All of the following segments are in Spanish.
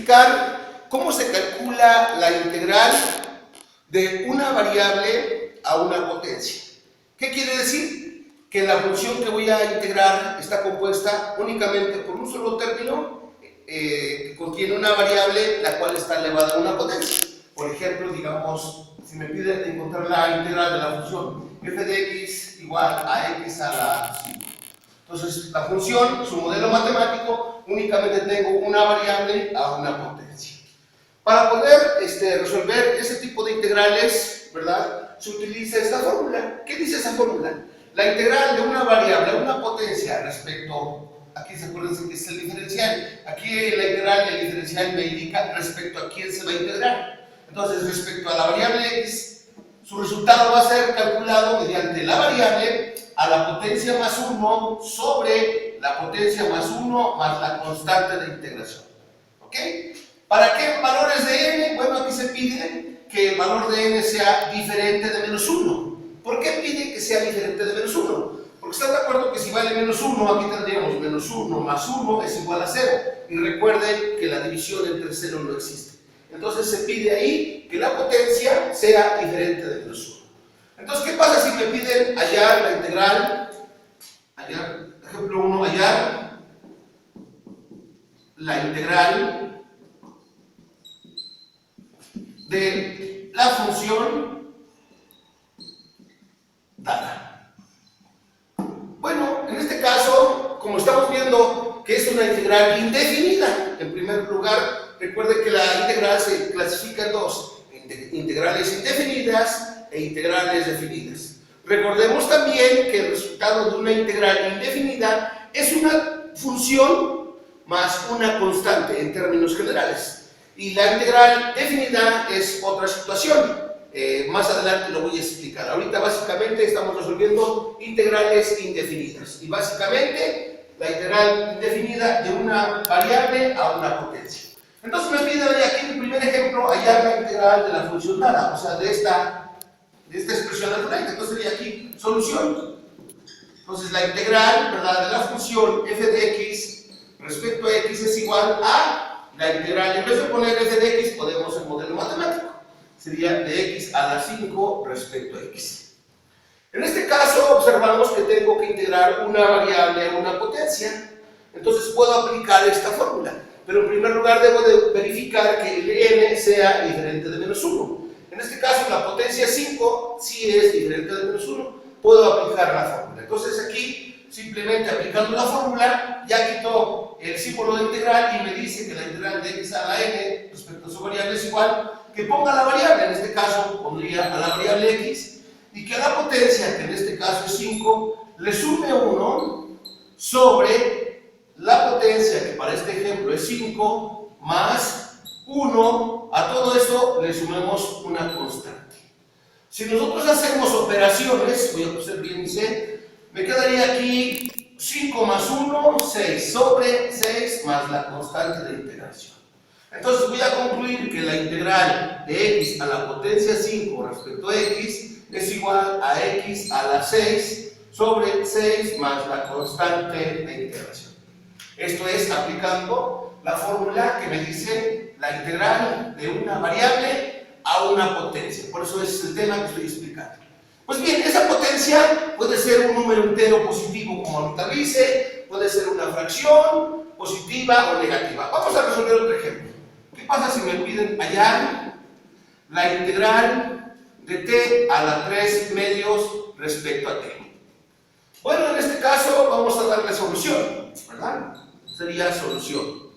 explicar cómo se calcula la integral de una variable a una potencia. ¿Qué quiere decir? Que la función que voy a integrar está compuesta únicamente por un solo término que contiene una variable la cual está elevada a una potencia. Por ejemplo, digamos, si me piden encontrar la integral de la función f de x igual a x a la 5. Entonces, la función, su modelo matemático, únicamente tengo una variable a una potencia. Para poder resolver ese tipo de integrales, ¿verdad?, se utiliza esta fórmula. ¿Qué dice esa fórmula? La integral de una variable a una potencia respecto, aquí se acuerdan que es el diferencial, aquí la integral y el diferencial me indica respecto a quién se va a integrar. Entonces, respecto a la variable x, su resultado va a ser calculado mediante la variable a la potencia más 1 sobre la potencia más 1 más la constante de integración. ¿Ok? ¿Para qué valores de n? Bueno, aquí se pide que el valor de n sea diferente de menos 1. ¿Por qué pide que sea diferente de menos 1? Porque están de acuerdo que si vale menos 1, aquí tendríamos menos 1 más 1 es igual a 0. Y recuerden que la división entre 0 no existe. Entonces se pide ahí que la potencia sea diferente de menos 1. Entonces, ¿qué pasa si me piden hallar la integral? Ejemplo 1, hallar la integral de la función dada. Bueno, en este caso, como estamos viendo que es una integral indefinida, en primer lugar, recuerden que la integral se clasifica en dos: integrales indefinidas e integrales definidas. Recordemos también que el resultado de una integral indefinida es una función más una constante en términos generales. Y la integral definida es otra situación. Más adelante lo voy a explicar. Ahorita básicamente estamos resolviendo integrales indefinidas. Y básicamente la integral indefinida de una variable a una potencia. Entonces me piden aquí en el primer ejemplo hallar la integral de la función dada, o sea, de esta expresión algebraica. Entonces sería aquí solución. Entonces la integral, ¿verdad?, de la función f de x respecto a x es igual a la integral. En vez de poner f de x, podemos el modelo matemático. Sería de x a la 5 respecto a x. En este caso observamos que tengo que integrar una variable a una potencia. Entonces puedo aplicar esta fórmula. Pero en primer lugar debo de verificar que el n sea diferente de menos 1. En este caso la potencia 5 sí es diferente de menos 1. Puedo aplicar la fórmula. Entonces aquí, simplemente aplicando la fórmula, ya quito el símbolo de integral y me dice que la integral de x a la n respecto a su variable es igual, que ponga la variable, en este caso pondría a la variable x, y que a la potencia, que en este caso es 5, le sume 1 sobre la potencia, que para este ejemplo es 5, más 1, a todo esto le sumemos una constante. Si nosotros hacemos operaciones, voy a poner bien mi C, me quedaría aquí 5 más 1, 6, sobre 6 más la constante de integración. Entonces voy a concluir que la integral de x a la potencia 5 respecto a x es igual a x a la 6 sobre 6 más la constante de integración. Esto es aplicando la fórmula que me dice la integral de una variable a una potencia. Por eso es el tema que estoy explicando. Pues bien, esa potencia puede ser un número entero positivo, como ahorita dice, puede ser una fracción positiva o negativa. Vamos a resolver otro ejemplo. ¿Qué pasa si me piden hallar la integral de t a la 3 medios respecto a t? Bueno, en este caso vamos a darle solución, ¿verdad? Sería solución.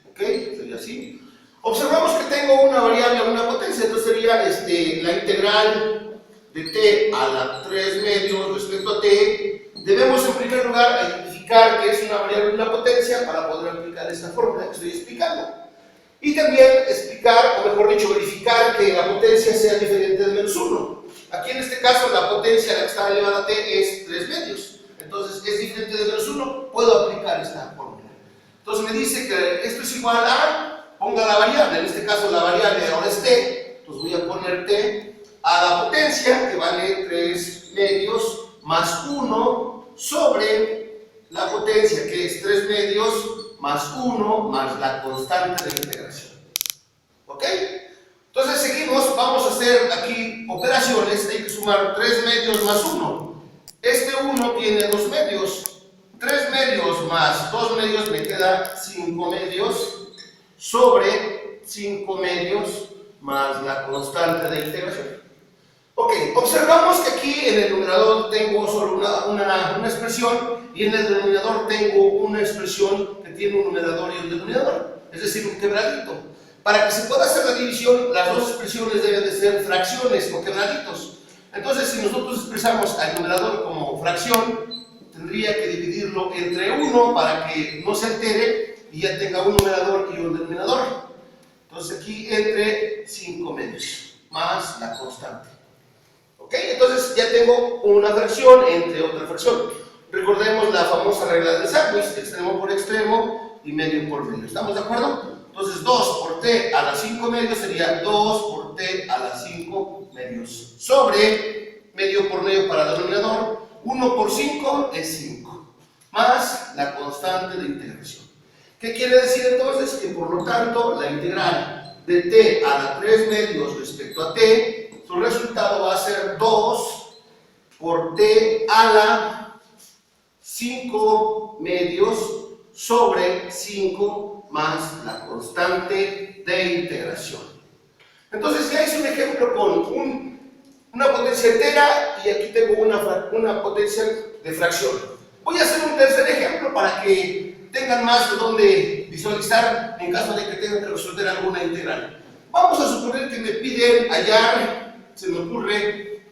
¿Ok? Sería así. Observamos que tengo una variable a una potencia, entonces sería la integral de t a la 3 medios respecto a t. Debemos en primer lugar identificar que es una variable a una potencia para poder aplicar esta fórmula que estoy explicando. Y también explicar, o mejor dicho, verificar que la potencia sea diferente de menos 1. Aquí en este caso la potencia a la que está elevada a t es 3 medios. Entonces es diferente de menos 1, puedo aplicar esta fórmula. Entonces me dice que esto es igual a, ponga la variable, en este caso la variable ahora es t, entonces voy a poner t a la potencia, que vale 3 medios, más 1 sobre la potencia, que es 3 medios más 1 más la constante de integración. ¿Ok? Entonces seguimos, vamos a hacer aquí operaciones, hay que sumar 3 medios más 1. Este 1 tiene 2 medios. 3 medios más 2 medios me queda 5 medios sobre 5 medios más la constante de integración. Ok, observamos que aquí en el numerador tengo solo una expresión y en el denominador tengo una expresión que tiene un numerador y un denominador, es decir, un quebradito. Para que se pueda hacer la división, las dos expresiones deben de ser fracciones o quebraditos. Entonces, si nosotros expresamos al numerador como fracción, tendría que dividirlo entre 1 para que no se altere y ya tenga un numerador y un denominador. Entonces aquí entre 5 medios más la constante. ¿Ok? Entonces ya tengo una fracción entre otra fracción. Recordemos la famosa regla del sándwich, extremo por extremo y medio por medio. ¿Estamos de acuerdo? Entonces 2 por t a la 5 medios sería 2 por t a la 5 medios sobre medio por medio para denominador. 1 por 5 es 5 más la constante de integración. ¿Qué quiere decir entonces? Que por lo tanto la integral de t a la 3 medios respecto a t, su resultado va a ser 2 por t a la 5 medios sobre 5 más la constante de integración. Entonces ya hice un ejemplo con una potencia entera y aquí tengo una potencia de fracción. Voy a hacer un tercer ejemplo para que tengan más de dónde visualizar en caso de que tengan que resolver alguna integral. Vamos a suponer que me piden hallar, se me ocurre,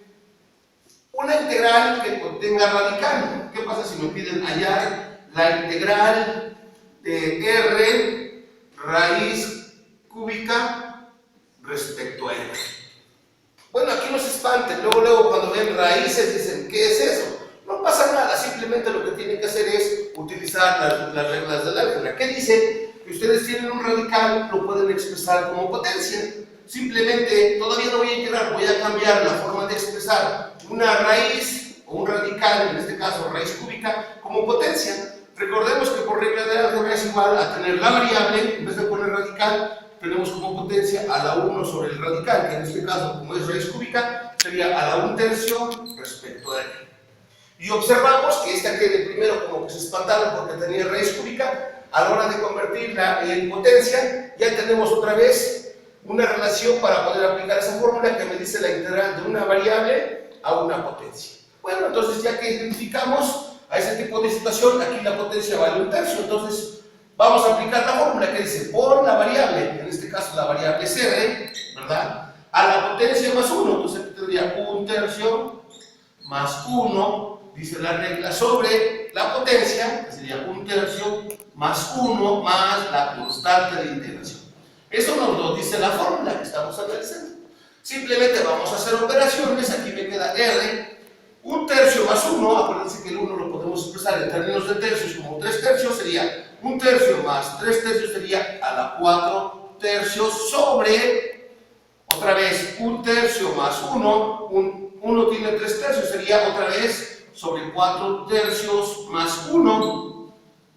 una integral que contenga radical. ¿Qué pasa si me piden hallar la integral de r raíz cúbica respecto a r? Bueno, aquí no se espanten, luego cuando ven raíces dicen, ¿qué es eso? No pasa nada, simplemente lo que tienen que hacer es utilizar las reglas del álgebra. ¿Qué dice? Que ustedes tienen un radical, lo pueden expresar como potencia. Simplemente, todavía no voy a integrar, voy a cambiar la forma de expresar una raíz o un radical, en este caso raíz cúbica, como potencia. Recordemos que por regla de álgebra es igual a tener la variable, en vez de poner radical, tenemos como potencia a la 1 sobre el radical, que en este caso, como es raíz cúbica, sería a la 1/3 respecto a r. Y observamos que esta que de primero como que se espantaron porque tenía raíz cúbica, a la hora de convertirla en potencia, ya tenemos otra vez una relación para poder aplicar esa fórmula que me dice la integral de una variable a una potencia. Bueno, entonces ya que identificamos a ese tipo de situación, aquí la potencia vale 1/3, entonces vamos a aplicar la fórmula que dice por la variable, en este caso la variable es r, ¿verdad? A la potencia más 1, entonces aquí tendría 1/3 más 1, dice la regla, sobre la potencia, que sería 1/3 más 1 más la constante de integración. Eso nos lo dice la fórmula que estamos analizando. Simplemente vamos a hacer operaciones, aquí me queda r, 1/3 más 1, acuérdense que el 1 lo podemos expresar en términos de tercios como 3/3, sería 1/3 más 3/3 sería a la 4/3 sobre, otra vez, 1/3 más 1, 1 tiene 3/3, sería otra vez sobre 4/3 más 1,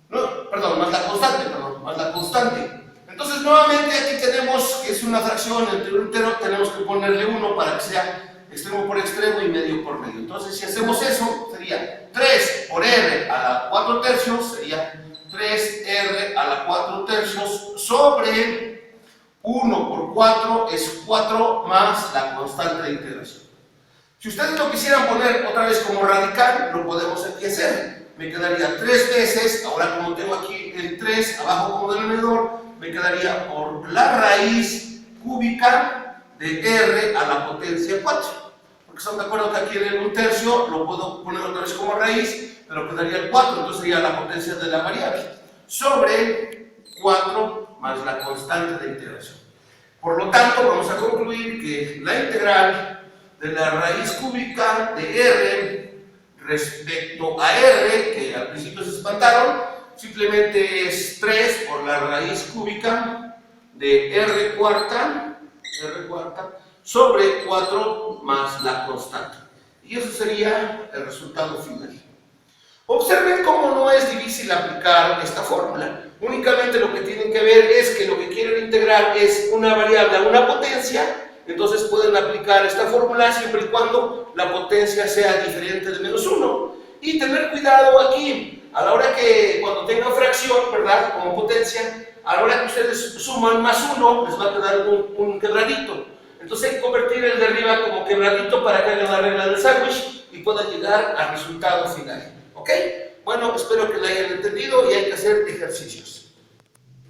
no, perdón, más la constante. Entonces nuevamente aquí tenemos que es una fracción entre un entero, tenemos que ponerle 1 para que sea extremo por extremo y medio por medio. Entonces si hacemos eso, sería 3 por r a la 4/3, sería 3r a la 4/3 sobre 1 por 4 es 4 más la constante de integración. Si ustedes lo quisieran poner otra vez como radical, lo podemos aquí hacer. Me quedaría 3 veces, ahora como tengo aquí el 3 abajo como denominador, me quedaría por la raíz cúbica de r a la potencia 4. Porque están de acuerdo que aquí en el 1/3 lo puedo poner otra vez como raíz, pero quedaría el 4, entonces sería la potencia de la variable, sobre 4 más la constante de integración. Por lo tanto, vamos a concluir que la integral de la raíz cúbica de r respecto a r, que al principio se espantaron, simplemente es 3 por la raíz cúbica de r cuarta sobre 4 más la constante. Y eso sería el resultado final. Observen cómo no es difícil aplicar esta fórmula. Únicamente lo que tienen que ver es que lo que quieren integrar es una variable a una potencia. Entonces pueden aplicar esta fórmula siempre y cuando la potencia sea diferente de -1. Y tener cuidado aquí, a la hora que cuando tengan fracción, ¿verdad? Como potencia, a la hora que ustedes suman +1, les va a quedar un quebradito. Entonces hay que convertir el de arriba como quebradito para que hagan la regla del sándwich y puedan llegar al resultado final. ¿Ok? Bueno, espero que lo hayan entendido y hay que hacer ejercicios.